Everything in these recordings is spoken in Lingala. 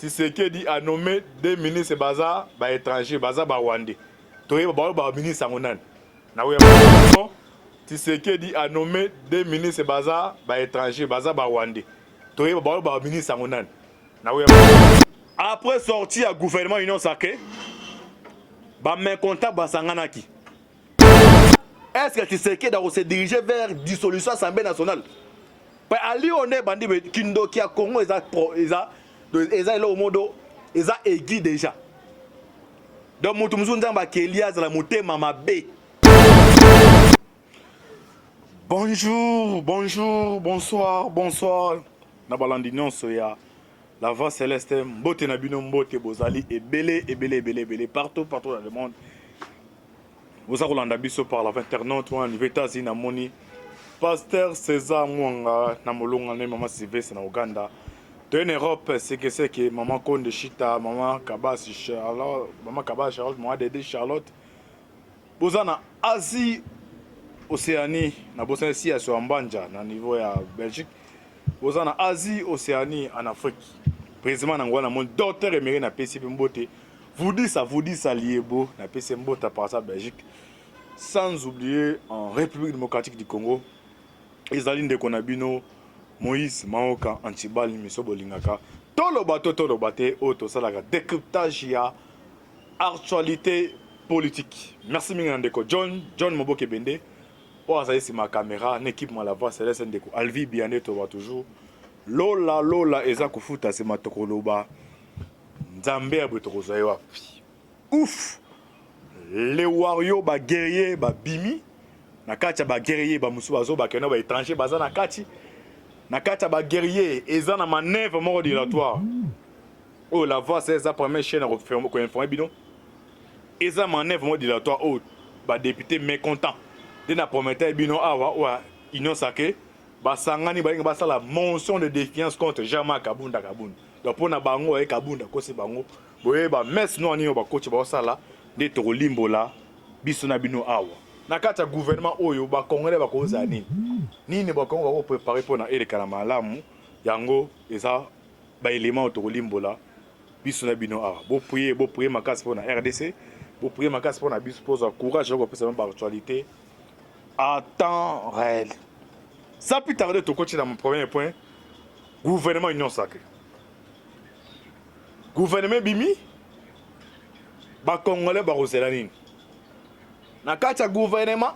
Tshisekedi a nommé deux ministres baza ba étrangers baza ba Rwandais. Toye ba ministre ngonan. Na we Tshisekedi a nommé deux ministres baza ba étrangers baza ba Rwandais. Toye ba ministre ngonan. Na we après sorti à gouvernement Union Sacré ba mécontent basanganaki. Est-ce que Tshisekedi doit se diriger vers dissolution de l'Assemblée nationale? Ali on est bandi Kindo qui a Congo eza le modo eza aiguë déjà. Donc mutumzu nzamba kelia za la mutema mabe. Bonjour, bonsoir. Na balandi nyonso ya la voix céleste mbote na bino mbote bozali ebele partout dans le monde. Vous avez Rolanda biso par la internaute ou en États-Unis na moni Pasteur César Mwanga na molonga ne mama Sylvestre na Uganda. En Europe, c'est que maman Konde Chita, maman Kabasi Charlotte, maman Dédé Charlotte. Vous en Asie, Océanie, na bossa ici à Soambanja, na niveau ya Belgique. Vous en Asie, Océanie, en Afrique. Précisément dans le monde, docteur Emery na PCP Mbote. Vous dites ça liebo, na PCP Mbote par ça Belgique. Sans oublier en République démocratique du Congo, Isaline de Konabino, Moïse Maoka, Antibal, Misobo Lingaka. Tolo bate, auto salaga, décryptage ya actualité politique. Merci Mingandeko. John Moboke Bende. Oh, ça ma caméra, une équipe ma la voix, c'est l'SNDeko. Alvi Biané, to va toujours. Lola, Eza Kufuta, c'est ma tokoloba. Nzambe Abutorozaïwa. Ouf! Les warriors, ba guerrier, ba bimi. Nakacha ba guerrier, ba musubazo, ba keno, ba étranger, baza nakachi. Nakacha ba guerrier, eza na manœuvre mort dilatoire. Oh, la voix, c'est sa première chaîne qu'on informe bino. Eza manœuvre mort dilatoire. Oh, ba député mécontent. De na prometteur bino awa, ou Union Sacré. Ba sangani, ba la mention de défiance contre Jama Kabunda. Donc, pour na bango, et Kabunda, kose bango. Boye, ba mes non, ni ba coach, ba sala. De toro limbo la biso na bino awa na kati ya gouvernement oyo ba congolais ba koza nini ba kongo ba préparer pour na eleka na malamu yango eza ba élément toro limbo la biso na bino awa bo prier makasi pour na RDC bo prier makasi pour na biso pose courage ko pesa ba actualité à temps réel. Ça plus tarder to continuer dans mon premier point gouvernement Union Sacré gouvernement bimi ba congolais ba roselanine na kati ya gouvernement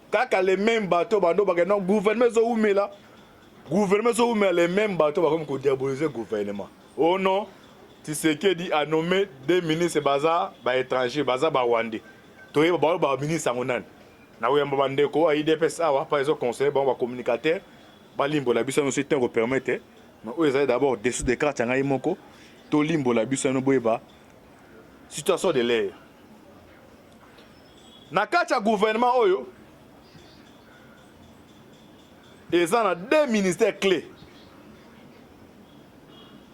kaka les mêmes bateaux bando ba non gouvernement zo umela les mêmes bateaux ba comme ko diaboliser gouvernement. Oh non, Tshisekedi a nommé deux ministres baza ba étrangers baza ba Rwandais. Toye ba ministre ngonan. Na we mbande ko IDPS awa par exemple conseiller ba communicateur ba limbo la biso no c'est un permettre mais eux ils d'abord dessous des cartes ngai moko to limbo la biso no boyeba situation de l'air. Na kati ya gouvernement oyo, ils ont deux ministères clés.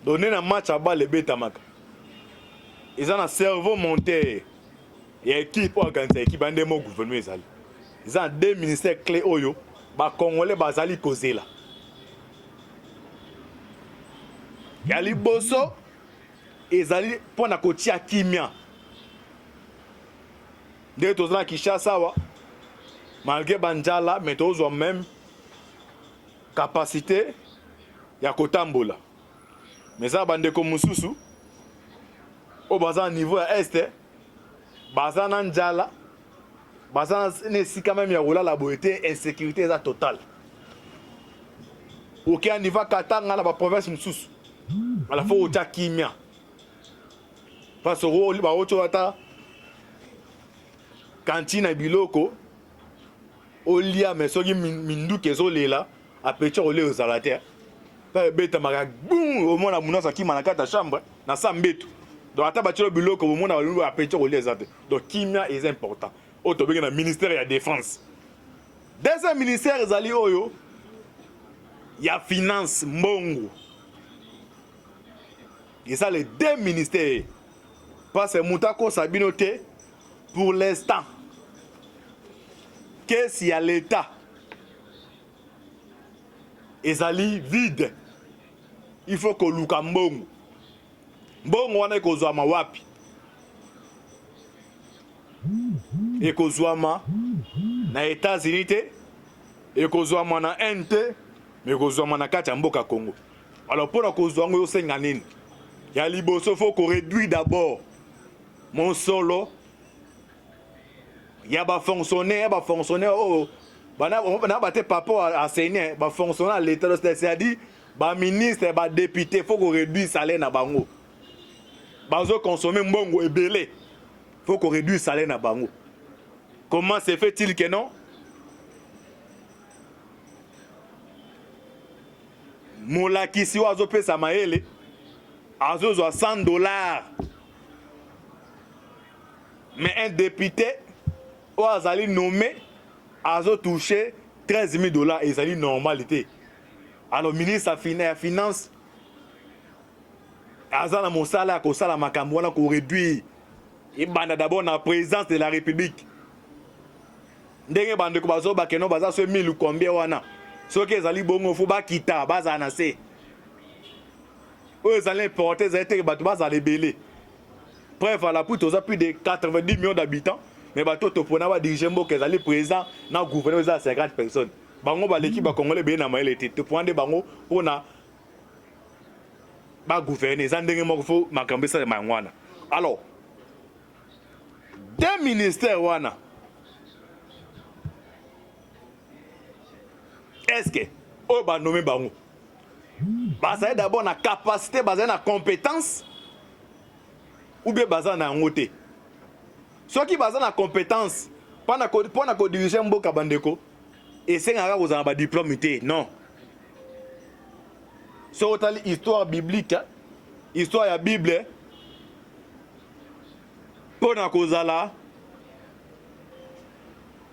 Donné na match à balle betamaka. Ils ont un cerveau monté et équipe organisée équipe ande mo gouvernement ezali. Ils ont deux ministères clés oyo ba congolais bazali kozela. Ya liboso ezali pona kotia kimia. Dès que tu as Kinshasa, malgré Banjala, mais tu as même capacité ya kotambola. Mais ça, bandeko mususu, au bazan niveau est, bazan Anjala, bazan n'est quand même ya roula la beauté, insécurité est totale. Aucun niveau Katanga la province mususu, à la fois au Kimia. Parce que au Baochota. Cantine biloko olia mais soki mindu kezo lela apecha ole ozalate pa beta maka boum au mona munasa ki manaka ta chambre na sambetu donc ata batilo biloko au mona lu apecha ole ezate donc kimia est important auto benga na ministère ya défense deuxième ministère ezali oyo ya finance mbongo et ça les deux ministères parce que mutako sabinote pour l'instant qu'est-ce qu'il y a l'État ezali vide il faut que Lukambongo mbongo wana ekozwama wapi? Ekozwama na États-Unis te, ekozwama na Inde te, mais ekozwama na kati ya mboka Congo. Alors pour kozwa ngo yosenga nini? Ya liboso faut qu'on réduit d'abord mon solo. Ya ba fonctionnaire oh bana ba papa enseigner ba fonctionnaire à l'état, c'est-à-dire ba ministre ba député faut qu'on réduise salaire na bango. Bazo consommer mbongo ebele. Faut qu'on réduise salaire na bango. Comment se fait-il que non? Molakisi wa zo pesa maele azo zo $100. Mais un député ou azali nommé azo touché $13,000 et azali normalité. Alors ministre à finance azana mosala ko sala makambo wana ko réduire et banda d'abord na présidence de la République. Ndenge bande ko bazo bakeno baza so 1000 ou combien wana. Soki ezali bongo fo ba kita baza na se. O ezali porter ezali bato baza lebele. Bref, à la poutre, on a plus de 90 millions d'habitants. Mais bateau topona va diriger mboka ezali président na gouvernement za 50 personnes. Bango ba l'équipe ba congolais be na maele te. Topona bango pona ba gouverner za ndenge moko fo makambe sa mangwana. Alors, des ministères wana. Est-ce que o ba nommer bango? Baza d'abord na capacité, baza na compétence ou bien baza na ngote. Ceux qui baza na compétence pendant que diriger mboka bandeko et c'est ngaka kozana ba diplôme té non. So tali histoire biblique, histoire ya Bible pona kozala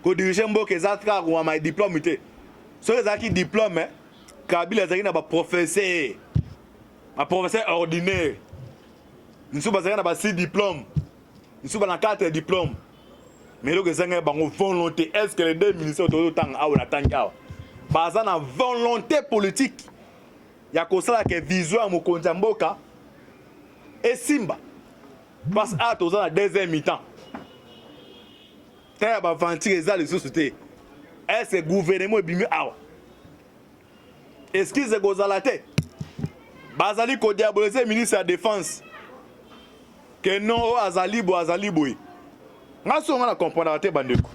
ko diriger mboka ezatra ko ma diplôme té. So ezaki diplôme Kabila ezaki na ba professeur. Un professeur ordinaire. Nous sommes basés dans 6 diplômes. Nous sommes dans 4 diplômes. Mais là, c'est une volonté. Est-ce que les deux ministères ont autant à basé dans volonté politique? Il y a ça qui est visuel au Konjamboka et Simba. Parce que tous dans la deuxième mi-temps. Quand il y a ventir les sociétés. Est-ce que le gouvernement est bien à est-ce qu'ils sont à la tête? Bazali ko diaboliser ministre de la défense. Que non azali boy. Nga so nga na comprendre te bandeko.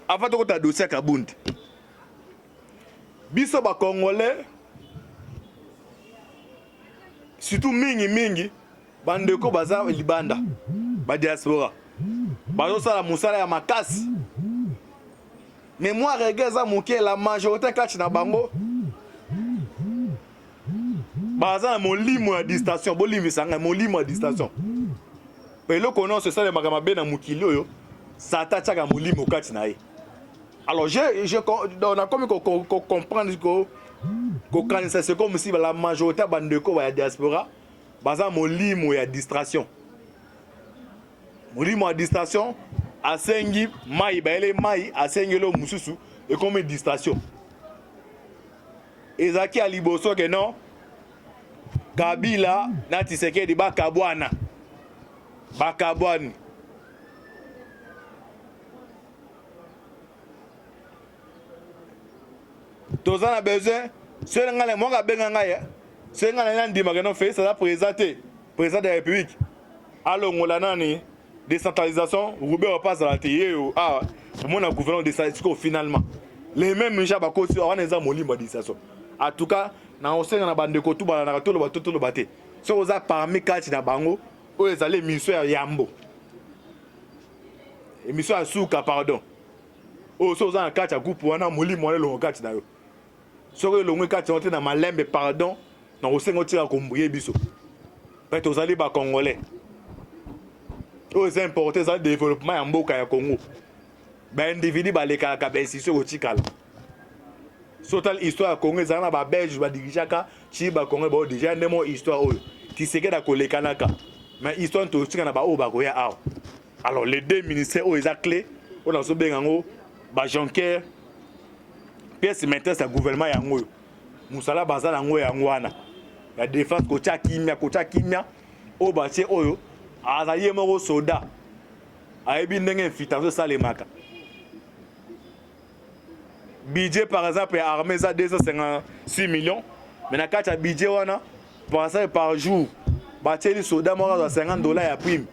Avant to ta dossier ka bundi. Biso ba congolais surtout mingi bandeko baza libanda. Ba diaspora. Bazo sala musala ya makasi. Mais moi regarde moké la majorité kati na bango. Baza mon limo à distanciation, bon limo sanga mon limo à distanciation. Mais le connaît c'est ça les magamabe na mukilo yo. Ça tachaka mon limo kati na ye. Alors on a comme comprendre que c'est comme si la majorité bandeko ba diaspora baza mon limo à distraction. Mon limo à distraction asengi mai ba ele mai asengelo mususu et comme distraction. Ezaki a liboso que non Kabila na Tshisekedi bakabwana. Bakabwani. Tozana a besoin, ce ngale monga benga ngaya. Ce ngale nandi magano fait ça présenter président de la République. Alors ngola nani décentralisation, Robert passe à la télé ah mon gouvernement décentralisation finalement. Les mêmes gens ba ko sur on les a moli modification. En tout cas, na osenga na bandeko tu bana na tolo batolo baté. So oza parmi kati na bango o ezale mission ya Yambo. Émission à Souka pardon. O so oza na kati ya groupe wana moli mole lo kati na yo. So le longue kati onte na malembe pardon na osenga tira ko mbrier biso. Peut ozali ba congolais. O c'est important ça développement ya mboka ya Congo. Ba individu ba leka ka ba institution otikala. Total histoire Congo ezana ba belge ba dirijaka chi ba Congo ba déjà ndemo histoire oyo Tshisekedi da kolekanaka mais histoire to tika na ba o ba ko ya aw. Alors les deux ministères o eza clé on a so bengango ba Jonker pièce maintenant c'est gouvernement yango musala bazala ngo ya ngwana la défense ko tia kimia o batie oyo azaye moko soda ayebi ndenge invitation salemaka budget par exemple armée ça 256 millions mais na kati ya budget wana par jour batie li soda moko à $50 ya prime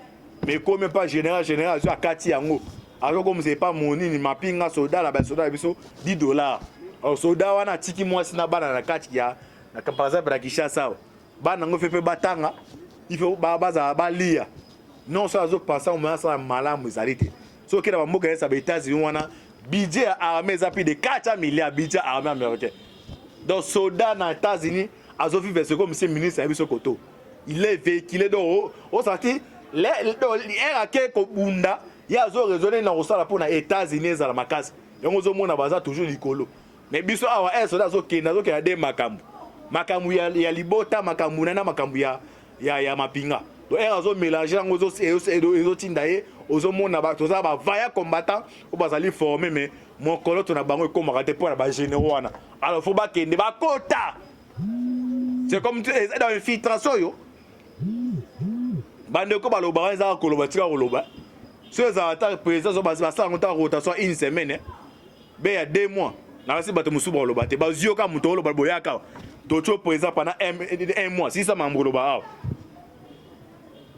mais comme même pas général zo akati yango alors comme c'est pas monini mapinga soda la ba soda biso $10 alors soda wana tiki mwasi na bana na kati ya na par exemple na Kinshasa bana ngo fepe batanga il faut baza balia non ça zo penser au moins ça malamu ezalite so kila ba mboka ya États-Unis wana budget armée za plus de 4 milliards budget armée américain donc soda na États-Unis azo vivre ce comme monsieur ministre ya biso koto il est véhiculé donc au sorti les era ke ko bunda ya zo raisonner na osala pour na États-Unis za la makasi yango zo mona baza toujours likolo mais biso awa soda zo kenda de makambu ya libota makambu na makambu ya mapinga donc era zo mélanger yango zo ezo tinda ye ozo mona ba to za ba vaya combattant o bazali formé mais mon colote na bango ko makate pour na ba généraux wana alors faut ba kende ba kota c'est comme dans infiltration yo bande ko baloba za ko loba tika ko loba so za ata président zo ba sa ngota rotation une semaine be ya 2 mois na si bato musuba ko loba te ba zio ka muto loba boyaka to cho président pendant un mois si ça mambo loba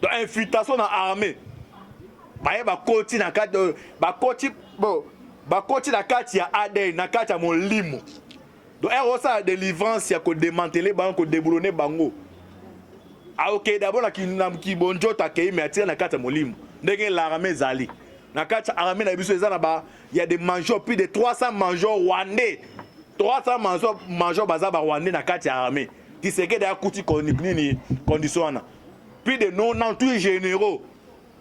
donc infiltration dans armée baye ba koti na kati ba koti na kati ya ADN na kati ya molimo donc ero sa délivrance ya ko démanteler bango ko déboulonner bango a ok d'abord na ki bonjo ta kei mais atira na kati ya molimo ndenge l'armée zali na kati ya armée na biso ezana ba il y a des majors plus de 300 majors rwandais 300 majors baza ba rwandais na kati ya armée qui se que da kuti nini condition wana plus de 98 généraux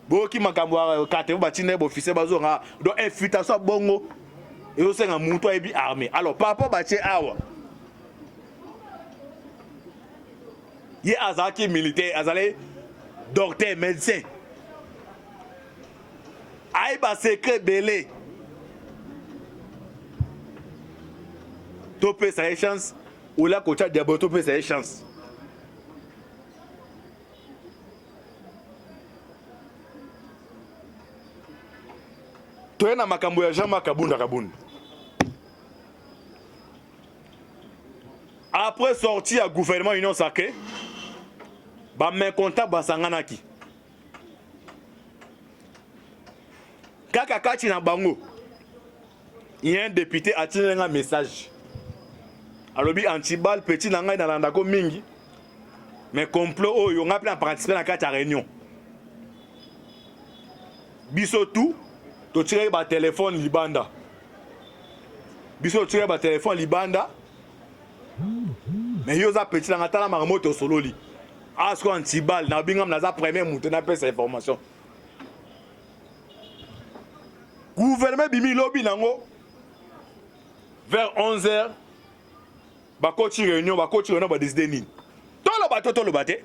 boki makambo kate batina officier bazonga donc infiltration bongo et au sein muto ebi armée alors par rapport batie awa ye azaki militaire azale docteur médecin aiba secret belé topé sa chance ou la coach diabo topé sa chance toyena makambo ya Jean-Marc Kabunda après sorti à gouvernement Union Sacrée ba main comptable basanganaki kaka kati na bango il y a un député a tiré un message alobi antibal petit na ngai na landa ko mingi mais complot oyo nga plan participer na kati ya réunion biso tout to tiré ba téléphone libanda mais yo za petit na ngata la marmoto sololi asko antibal na bingam na za premier muto na pesa information gouvernement bimi lobi nango vers 11h bakoti réunion ba décider nini tolo bate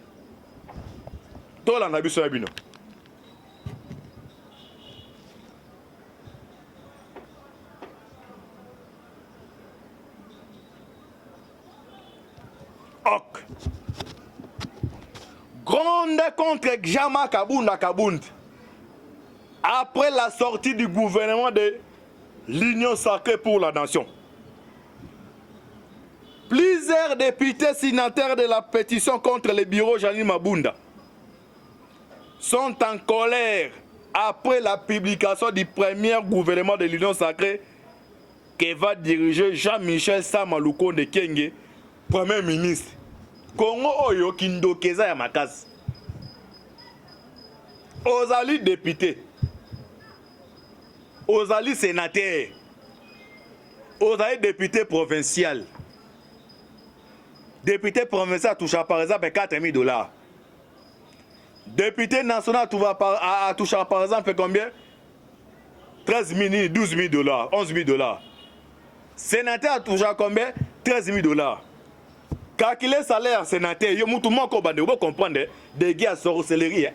tola na biso ya bino ok gronde contre Jean-Marc Kabunda après la sortie du gouvernement de l'Union Sacrée pour la Nation. Plusieurs députés signataires de la pétition contre le bureau Jean-Marc Mabunda sont en colère après la publication du premier gouvernement de l'Union Sacrée que va diriger Jean-Michel Samaluko de Kenge, Premier ministre. Congo Oyo Kindokeza ya makasi. Ozali député. Ozali sénateur. Ozali député provincial. Député provincial touche par exemple $4,000. Député national touche par exemple combien? 13 000, 12 000 $, 11 000 $. Sénateur touche combien? 13 000 $. Calculer salaire sénateur, yo mutu moko bande, vous comprenez, des gars sorcellerie.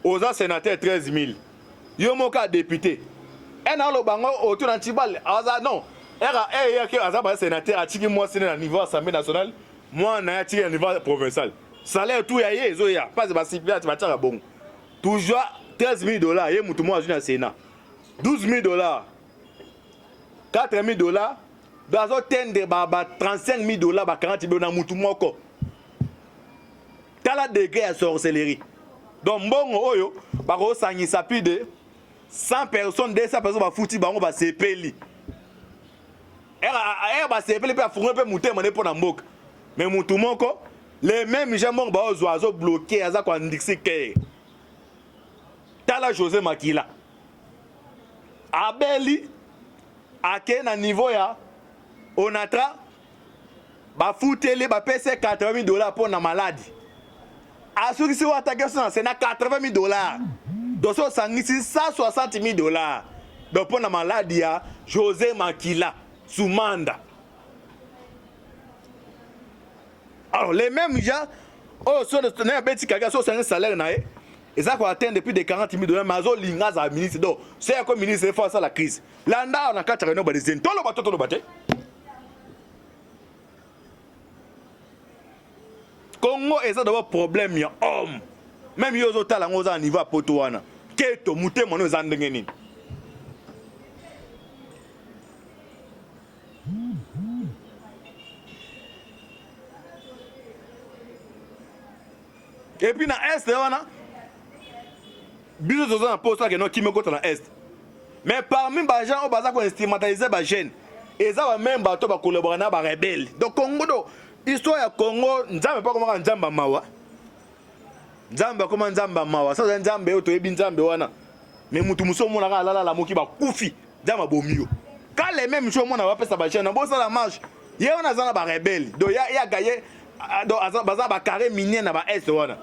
Oza sénateur 13 000. Yo moka député. En alo bango autour d'antibal, aza non. Era que aza ba sénateur a tiki moi sénateur à niveau assemblée nationale, moi na tiki à niveau provincial. salaire tout ya ye zo ya pas ba sipia tu va bon toujours 13 000 dollars ye mutu mo azuna Sénat 12 000 dollars 4 000 dollars bazo tendre ba 35 000 dollars ba 40 000 na mutu moko tala degré à sorcellerie donc mbongo oyo ba ko sangisa plus de 100 personnes 200 personnes ba fouti bango ba sepeli era ba sepeli pe fourner pe mutu mané pour na mboka mais mutu moko les mêmes gens moko ba ozo bloqué aza ko ndixi ke tala José Makila abeli ake na niveau ya onatra ba fouteli ba pese 80 000 dollars pour na maladie asuki si watake c'est na 80 000 dollars donc so sangisi 160 000 dollars donc pour na maladie ya José Makila Soumanda. Alors les mêmes gens oh so na beti kaga so c'est un salaire na et ça qu'on atteint depuis des 40 000 dollars mazo linga za ministre donc c'est comme ministre face à la crise landa on a 4 réunions ba des tolo baté Congo est d'abord problème ya homme même yo zo tala ngoza niveau à poto wana keto mutema no za ndenge nini et puis na est wana biso zo na poste que no kimeko na est mais parmi ba gens on baza ko instrumentaliser ba jeune et ça va même bato ba collaborer na ba rebelle donc Congo do histoire ya Congo nzambe pas comment nzamba mawa nzamba comment nzamba mawa ça nzambe oto ebi nzambe wana mais mutu muso mona ka la moki ba kufi nzamba bomio quand les mêmes choses mona va pesa ba jeune bo ça la marche ye on a za na ba rebelle donc ya gagné donc baza ba carré minier na ba est wana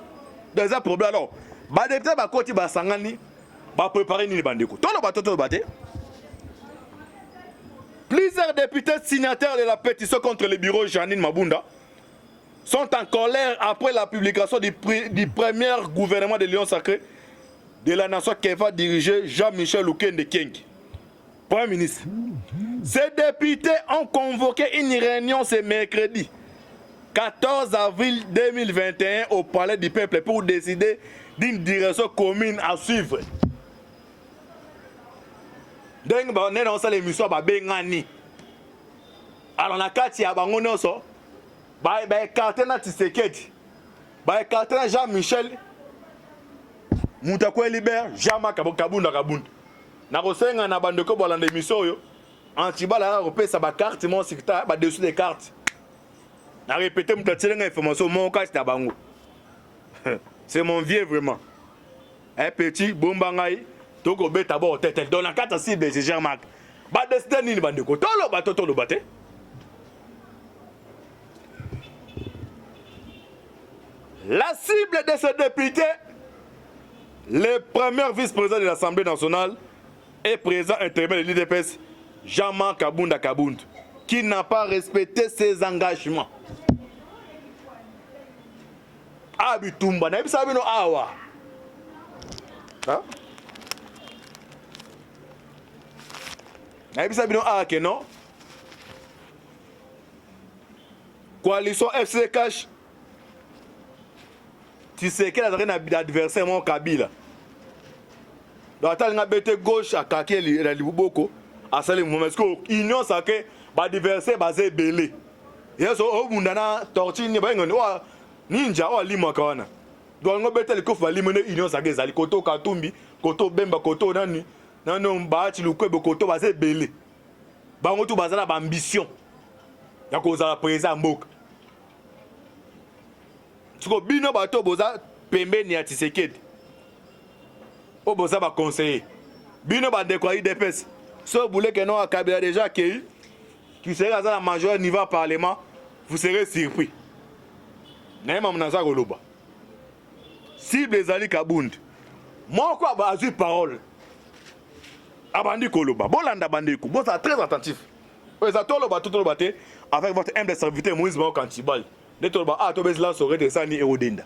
donc ça problème alors ba député ba koti ba sangani ba préparer ni bandeko tolo baté plusieurs députés signataires de la pétition contre le bureau Janine Mabunda sont en colère après la publication du premier gouvernement de Lion Sacré de la nation qui va diriger Jean-Michel Oukende Kengi. Premier ministre. Ces députés ont convoqué une réunion ce mercredi 14 avril 2021 au Palais du Peuple pour décider d'une direction commune à suivre. Donc, on est dans l'émission de Bengani. Alors, na kati ya bango nyonso, ba écarté na Tshisekedi. Ba écarté na Jean-Michel Mutakwe Libert, Jean-Marc Kabunda. Na kosenga na bandeko bolanda émission yo, antibala la repesa ba carte mon secteur, ba dessus des cartes. Na répéter mutatsela information mon cas ta bango. C'est mon vieux vraiment. Un petit bombangai. Donc on bête d'abord tête dans la carte cible c'est Jean-Marc. Ba destin ni bandeko tolo baté. La cible de ce député, le premier vice-président de l'Assemblée nationale et président intérimaire de l'IDPS, Jean-Marc Kabunda, qui n'a pas respecté ses engagements. Abitumba, na bisa bino awa. Hein? Na bisa bino awa que non? Coalition FC Cash. Tu sais qu'elle a un adversaire mon Kabila. Donc attends, bête gauche à Kakeli la Liboko à Salim Momesco union ça que adversaire basé belé. Yeso o mundana tortini ba ngoni wa ninja o limo kawana. Donc ngo bête le kofa limone union ça que zali koto Katumbi, koto Bemba koto nani. Nano mbaati lukwebo koto basé belé. Ba ngotu bazala ba ambition. Ya ko za président mboka. Tuko bino bato boza pembeni ya Tshisekedi. O boza ba conseiller. Bino ba de quoi IDPS. So boule que non Kabila déjà accueilli. Qui sera dans la majorité niveau parlement, vous serez surpris. Naima mnaza goloba. Cible ezali Kabund. Moi quoi ba azu parole. Abandi koloba. Bolanda bandeko. Bon ça très attentif. Vous êtes tout le baté avec votre humble serviteur Moïse Bao Kantibal. Ah, tu là saurait de ça ni Erodinda.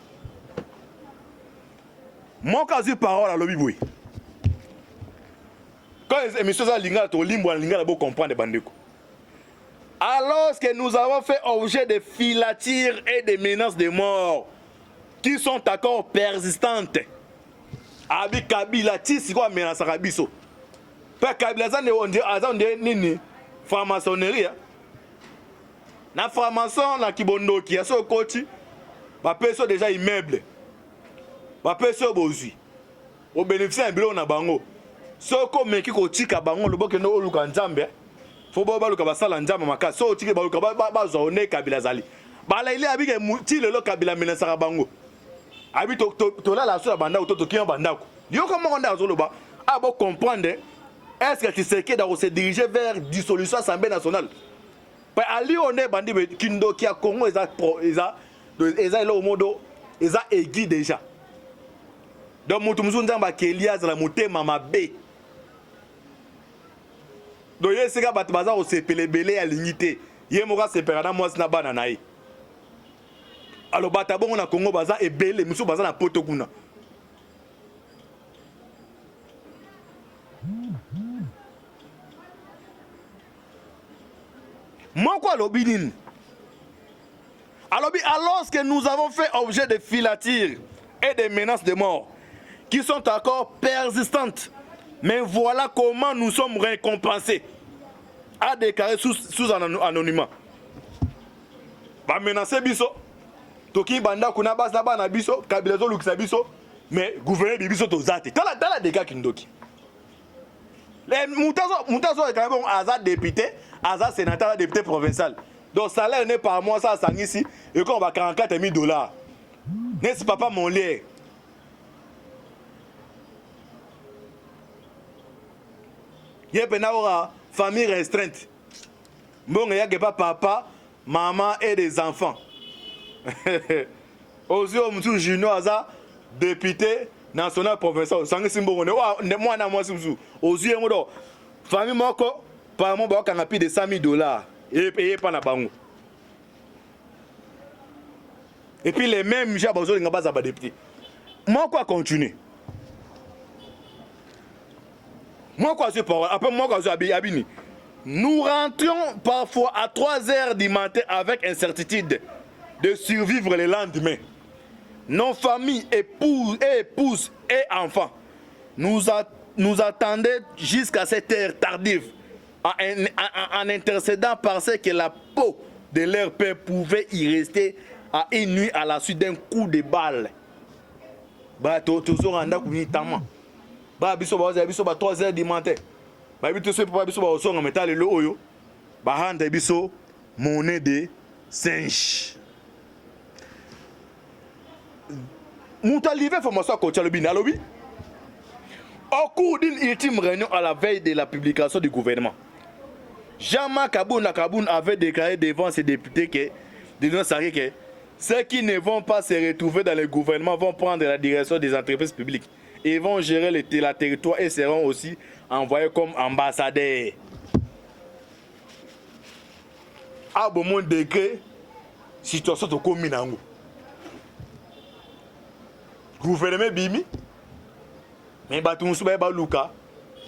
Mon cas de parole à l'obiboui. Quand les émissions sont linga, tu limbo linga, tu comprendre les bandeko. Alors que nous avons fait objet de filatures et de menaces de mort qui sont encore persistantes. Abi Kabila tisi quoi menace Biso. Pas Kabila ça ne nini franc-maçonnerie. Na franc-maçon na kibondo qui a so coach ba peso déjà immeuble. Ba peso bozui. Au bénéfice un bilo na bango. Soko meki ko tika bango loboke no oluka nzambe. Faut ba luka basala nzambe maka. So tike ba luka ba zone Kabila zali. Bala ile abike muti lelo Kabila menace bango. Abi to la so banda to ki banda ko. Yo comment on a zoloba a bon comprendre est-ce que tu sais que dans se diriger vers dissolution assemblée nationale. Pas ali on est bandi kindo ki a Congo eza le modo eza aiguë déjà. Donc mutu muzunza ba Kelia za la motema mabe. Donc yesika bat baza o sepelebele ya lignité. Ye moka sepera moi na bana naï. Alors bata bon na Congo baza ebele musu baza na poto kuna. Moi quoi l'obinin? Alors que nous avons fait objet de filatures et de menaces de mort qui sont encore persistantes, mais voilà comment nous sommes récompensés, a déclaré sous anonymat. Ba menacer biso, toki banda kuna basa bana biso, Kabila zo lukisa biso, mais gouverner biso tozate. Tala dégâts kindoki. Les Moutazo est quand même un député, un sénateur, député provincial. Donc salaire n'est pas moi ça sang ici et qu'on va 44 000 $. N'est-ce pas mon lait? Il y a une famille restreinte. Bon, il y a pas papa, maman et des enfants. Aussi, on me junior député national provincial. Sang ici bon, moi na moi sous. Aussi, on famille moko par mois ba kan plus de 100 000 $ et payé par la banque. Et puis les mêmes gens besoin de base à député. Moi quoi continuer. Moi quoi c'est pas après moi quoi je abini. Nous rentrions parfois à 3 heures du matin avec incertitude de survivre le lendemain. Nos familles, épouses et enfants nous attendaient jusqu'à cette heure tardive en intercédant parce que la peau de leur père pouvait y rester à une nuit à la suite d'un coup de balle. Bah, toujours en dakuni tama. Bah, biso 3 heures du matin. Bah, biso pas biso ba songa métal le oyo. Bah, hande biso monnaie de singe. Moutalivé formation coach Alobin Alobi. Au cours d'une ultime réunion à la veille de la publication du gouvernement, Jean-Marc Kaboun avait déclaré devant ses députés que ceux qui ne vont pas se retrouver dans le gouvernement vont prendre la direction des entreprises publiques et vont gérer la territoire et seront aussi envoyés comme ambassadeurs. À bon moment décret, situation de commune. Gouvernement bimi, mais batou souba ba luka,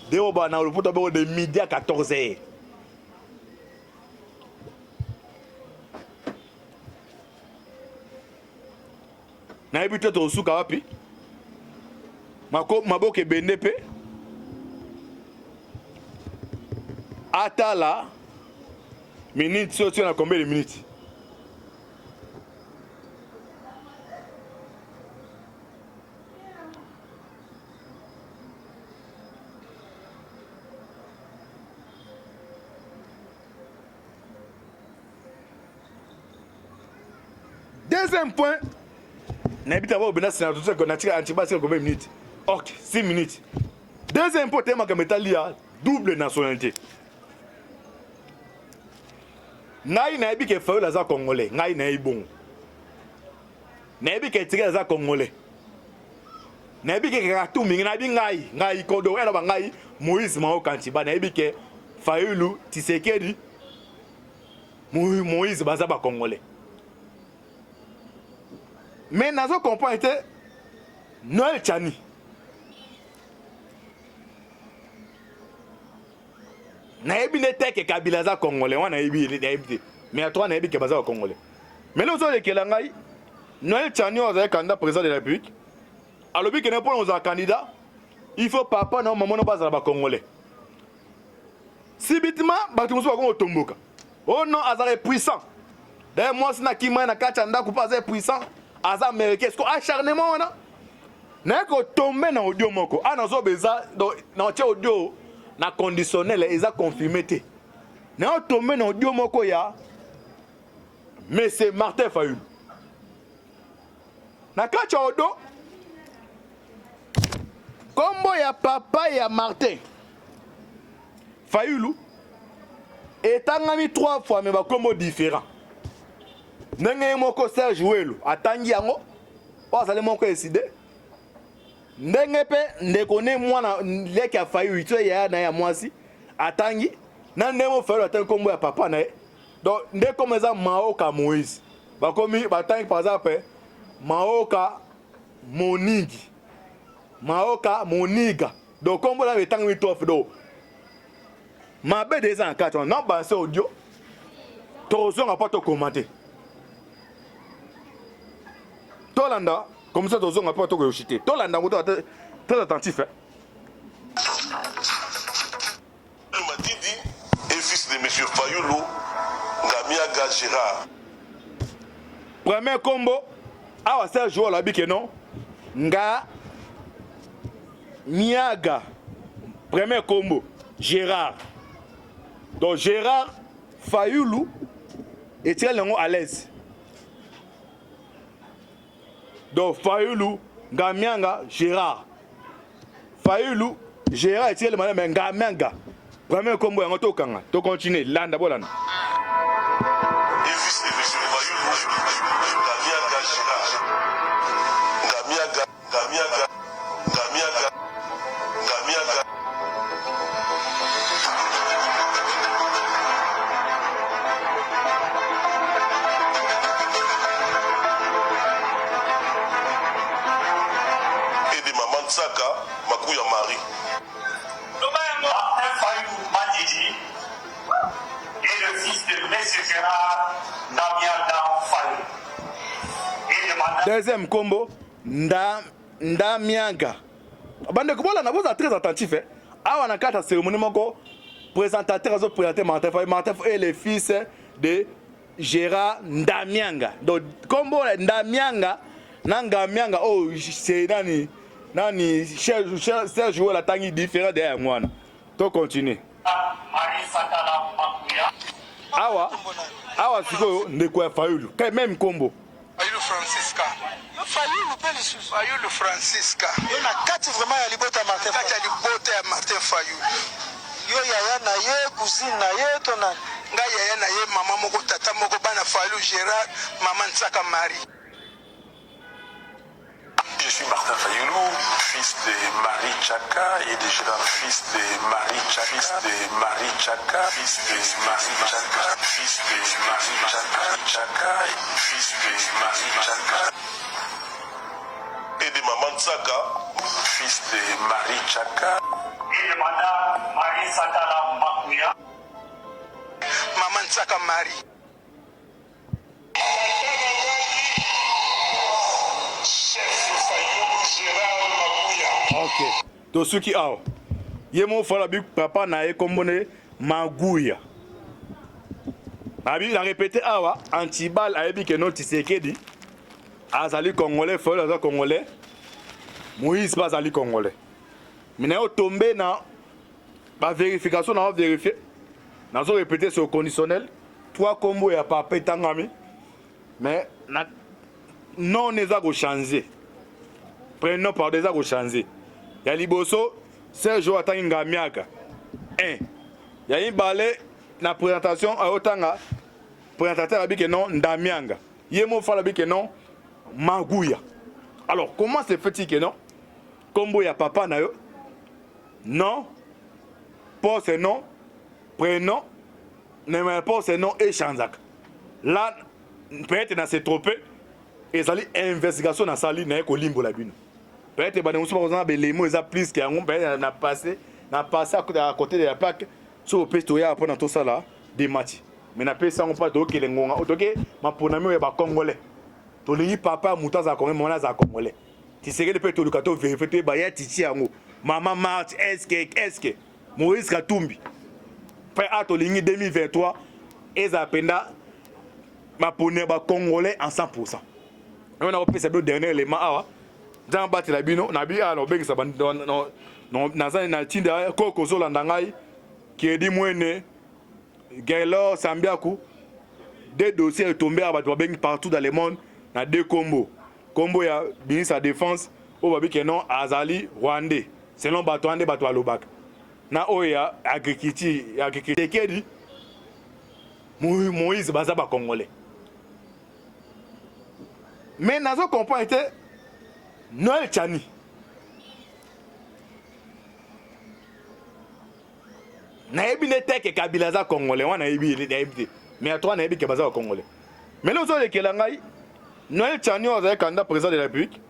de oba na le poto de midi à 14h. Na ebito to suka wapi? Maboke bendepe. Atala minute so tu na combien de minutes? Deuxième point, n'habite pas au Bénin, c'est tout ça qu'on a tiré anti-basse combien de minutes? Ok, 6 minutes. Deuxième point, thème que métal double nationalité. Naï n'abi que fait la congolais, naï n'abi bon. N'abi que tiré la congolais. N'abi que ratou mingi n'abi naï kodo et la naï Moïse Mao Kantiba n'abi que Fayulu Tisekedi Moïse Bazaba congolais. Mais Nazo comprend était Noël Tchani. Naebi n'était que Kabilaza congolais, on naebi, mais à toi naebi que Baza congolais. Mais nous autres que l'angaï, Noël Tchani est candidat président de la République. Alors, qu'il n'est pas un candidat, il faut papa, non, maman, non, pas à Congolais. Si bitima, tu vas au Tomboka. Oh non, Azar est puissant. D'ailleurs, moi, si je suis Kachanda, je suis puissant. Azar américain, est-ce que acharnement, on a? N'a que tombé dans l'audio, moko. Ah, non, dans l'audio, na conditionnel, ils ont confirmé. N'a tombé dans l'audio, moko, ya. Mais c'est Martin Fayulu. Na kacha odo kombo ya papa ya Martin Fayulu etangami 3 fois mais ba kombo différent. Ndenge moko Serge Welu atangi yango ozale moko décider. Ndenge pe ndekone mwana leki ya Fayulu to ya na ya mwasi atangi na ndemo Fayulu atangi kombo ya papa na ye. Donc ndeko comme ça Maoka Moïse. Ba komi batangi par exemple Maoka Monigi. Maoka Moniga. Donc, comme vous l'avez tant mis tout do. Ma bête des ans 4 ans. Non, bah c'est audio. Torsion n'a pas te commenter. Tolanda, comme ça, Torsion n'a pas te rejeter. Tolanda, vous êtes très attentif. Le Matidi est fils de M. Fayulu, Ngamiaga Gérard. Premier combo. Awa Serge Welu abike non nga Miaga premier combo Gérard. Donc Gérard Fayulu et tiré lengo à l'aise. Donc Fayulu Ngamianga Gérard. Fayulu Gérard et tiré le malin Ngamianga. Premier combo yango to kanga. To continuer landa bolana. Saka, Makuya Marie. Martin Fayulu Madidi est le fils de M. Gérard Ndamianga Fayulu. Deuxième combo, Ndamianga. Bande ko na boza très attentif. Awa na carte cérémonie moko présentateur azo présenter Martin Fayulu. Martin Fayulu est le fils de Gérard Ndamianga. Donc combo Ndamianga Ngamianga oh c'est nani Serge Welu atangi différent derrière moi. To continue. Awa siko ndeko Fayulu. Quand même combo. Fayulu Francisca. Fayulu pele Fayulu Francisca. Yo na kati vraiment ya libota Martin. Kati ya libota ya Martin Fayulu. Yo yaya na ye cousine na ye to na nga yaya na ye mama moko tata moko bana Fayulu Gérard maman Nsaka Marie. Je suis Martin Fayulu, fils de Marie Chaka et de Gérard, fils de Marie Chaka, fils de Marie Chaka, fils de Marie Chaka, fils de Marie Chaka, fils de Marie Chaka et de Maman Tsaka, fils de Marie Chaka et de Madame Marie Satala Makuya. Maman Tsaka Marie. Ok. To suki awa. Yemo fala bi papa na ye kombone Maguya. Abi la répété awa Antibal ayebi ke non Tshisekedi azali congolais Fayulu azali congolais. Moïse pas azali congolais. Mina yo tombé na ba vérification na vérifier. Nazo répéter sur conditionnel 3 combos ya papa tangami. Mais na non neza go changer. Prénom par des go changer. Ya liboso Serge Welu atangi Ngamiaga 1. Ya ibale na présentation a otanga présentateur abike non Ndamianga. Yemo fala abike non Maguya. Alors comment c'est fait que non? Combo ya papa na yo. Non. Poste non. Prénom. Ne poste non et chanzak. Là peut-être dans c'est trompé et ça li investigation na sali na ko limbo la bino. Peut-être que nous sommes les mots plus qu'il y a un passé à côté de la plaque sur le pestoya pendant tout ça là des matchs. Mais n'a pas ça on pas donc les ngonga auto que ma ponami est ba congolais. tolingi papa muta za congolais mona za congolais Tshisekedi pe to lukato vérifier te ba ya titi yango maman March est-ce que Moïse Katumbi pe a tolingi 2023 ezapenda mapone ba congolais en 100%. On a repris ce dernier élément awa dans battre la bino na bi a no bengisa ban no nazani na tinda koko zolanda ngai qui dit mwene Gaylor Sambiaku des dossiers tombés à Batouabeng partout dans le monde na deux combos. Combo ya ministre de la défense au babi que non Azali Rwandais selon Batouande Batoualobak. Na oya agriculture qui dit Moïse Bazaba congolais. Mais nazo comprend était Noël Tchani. Naebi n'était que Kabila za congolais, on a ebi mais à toi naebi que baza congolais. Mais nous autres que langai Noël Tchani on a candidat président de la République.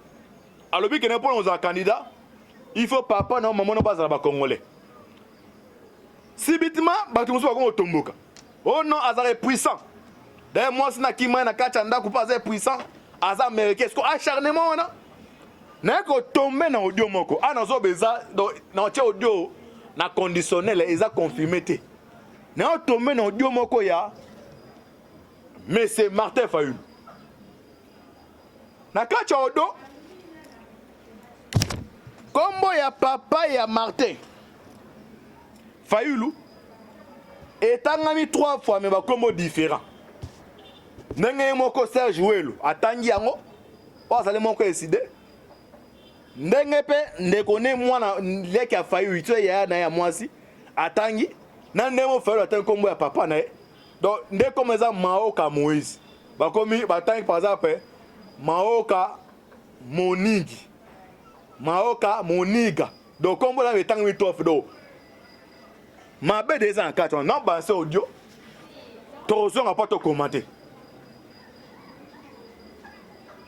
Alors bi que n'a pas nos candidats, il faut papa non maman non baza ba congolais. Subitement batumuso ba ko tomboka. Oh non, azare puissant. D'ailleurs moi c'est na kimana na kachanda ku pas puissant, azar américain, est-ce que acharnement na na ko tomber na audio moko. Ah nazo beza na tia audio na conditionnel eza confirmé te. Na tomber na audio moko ya mais c'est Martin Fayulu. Na kacha audio kombo ya papa ya Martin Fayulu etangami 3 fois mais ba kombo différent. Ndenge moko Serge Welu atangi yango ozale moko décider. Ndenge pe ndekone mwana leki ya Fayulu ito ya na ya mwasi atangi na ndemo Fayulu atangi kombo ya papa na ye. Donc ndeko meza Maoka Moïse. Bakomi batangi par exemple Maoka Monigi. Maoka Moniga. Donc kombo la etangi 3 fois do. Mabe des en 4 non ba c'est audio. Tozo n'a pas to commenter.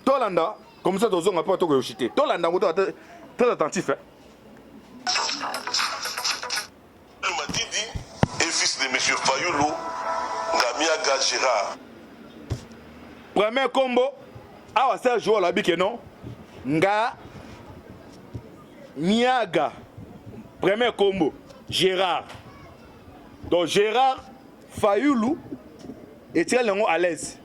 Tolanda comme ça tozo n'a pas to chiter. Tolanda moto très attentif hein. Le Matidi est fils de monsieur Fayulu Ngamiaga Gérard. Premier combo awa Serge joueur la bike non nga Miaga. Premier combo Gérard. Donc Gérard Fayulu et Thierry Lengo à l'aise.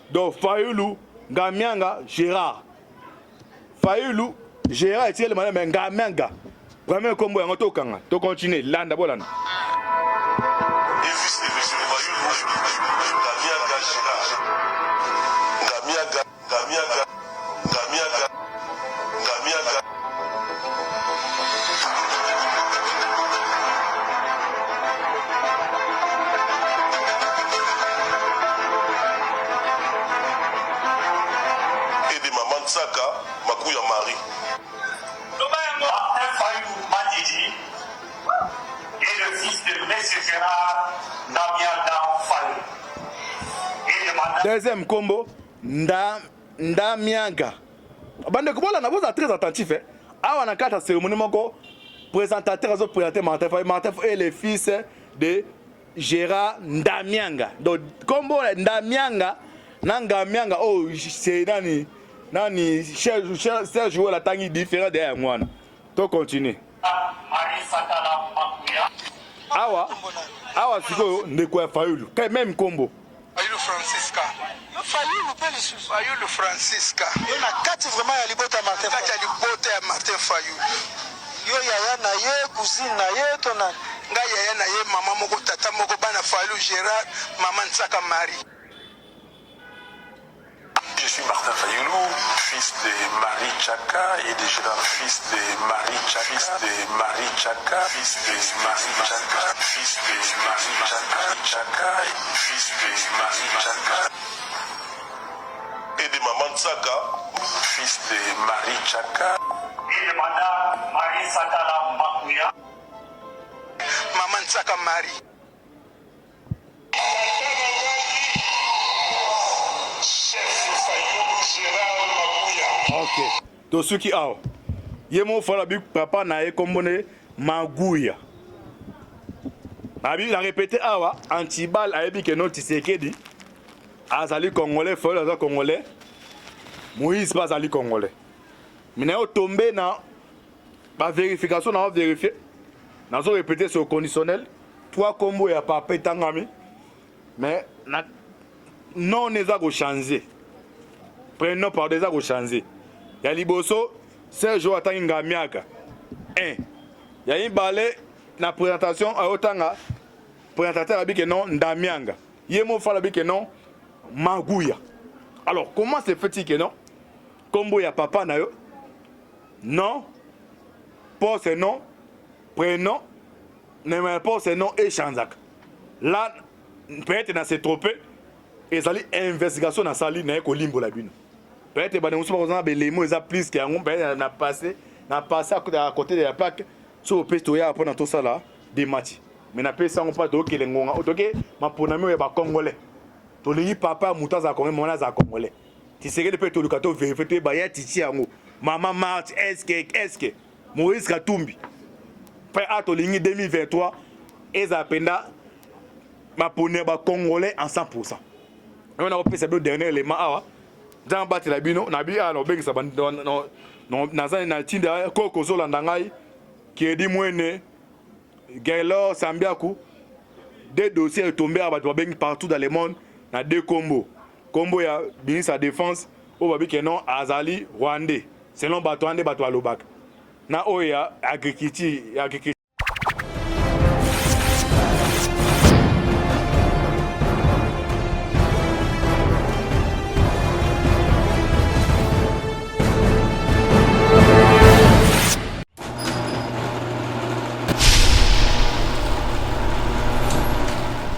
Donc Fayulu, Ngamianga, Gérard. Fayulu, Gérard et Thierry Lengo Ngamianga. Premier combo en auto kanga. To continuer landa bolana. Et fils de monsieur Fayulu Ngamiaga Gérard. Ngamiaga. Saka Makuya Marie. Martin Fayulu Mandidi est le fils de M. Gérard Ndamianga Fayulu. Deuxième combo Ndamianga. Bande ko na boza très attentif hein. Awa na kata cérémonie moko présentateur azo présenter Martin Fayulu. Martin est le fils de Gérard Ndamianga. Donc combo Ndamianga na Ngamianga oh c'est nani Serge Welu atangi différent derrière moi. To continue. Awa siko ndeko Fayulu. Quand même combo. Fayulu Francisca. Fayulu pe lisu Fayulu Francisca. Yo na kati vraiment ya libota Martin. Kati ya libota ya Martin Fayulu. Yo yaya na ye cousine na ye to na nga yaya na ye mama moko tata moko bana Fayulu Gérard maman Nsaka Marie. Je suis Martin Fayulu, fils de Marie Chaka et de Gérard, fils de Marie Chaka, fils de Marie Chaka, fils de Marie Chaka, fils de Marie Chaka, fils de Marie Chaka et de maman Tsaka, fils de Marie Chaka et de madame Marie Sakala Makuya. Maman Nsaka Marie. Ok. To ceux qui a. Yemo fala bi papa na e kombone Maguya. Abi la répété awa antibal ayebi ke non Tshisekedi. azali congolais, Fayoulou azali congolais, Moïse pas azali congolais. Mais nous tombé dans la vérification, on a vérifié. Nous avons répété sur le conditionnel. 3 combos et papa tangami. Mais non, on a changé. Prénom par des a changé. Il y a Liboso, Serge Ouattara Miaka. 1. Il y a une balai, la présentation à Otanga. Présentateur a dit que non, Ndamianga. Yemo Fall a dit que non, Magouya. Alors, comment c'est fait que non? Combo ya papa na yo? Non. Pour c'est non. Prénom. Numéro pour c'est non et Chanzak. Là, peut-être dans ces tropées, et ça une investigation dans sa ligne na Kolimbo la bino. Peut-être que nous sommes les mots ils plus qu'un peut-être n'a passé à côté de la plaque sur le pestoya pendant tout ça là des matchs. Mais n'a pas ça on pas donc les ngonga otoke ma ponami ya ba congolais. To li papa mutaza congolais mona za congolais. Tu sais que peut to lukato vérifier ba ya titi yango. Maman March est-ce Maurice Katumbi. Prêt à to ligne 2023 et ça penda ma ponami ba congolais en 100%. On a repris ce dernier élément awa. Dans battre la bino na bi alors ben ça non na tinda koko zo landangai qui est dit moine Gaylor Sambiaku des dossiers tombés à battre partout dans le monde na 2 combos combo ya bien sa défense au babi que non azali rwandais selon bato ande bato alobak na oya agriculture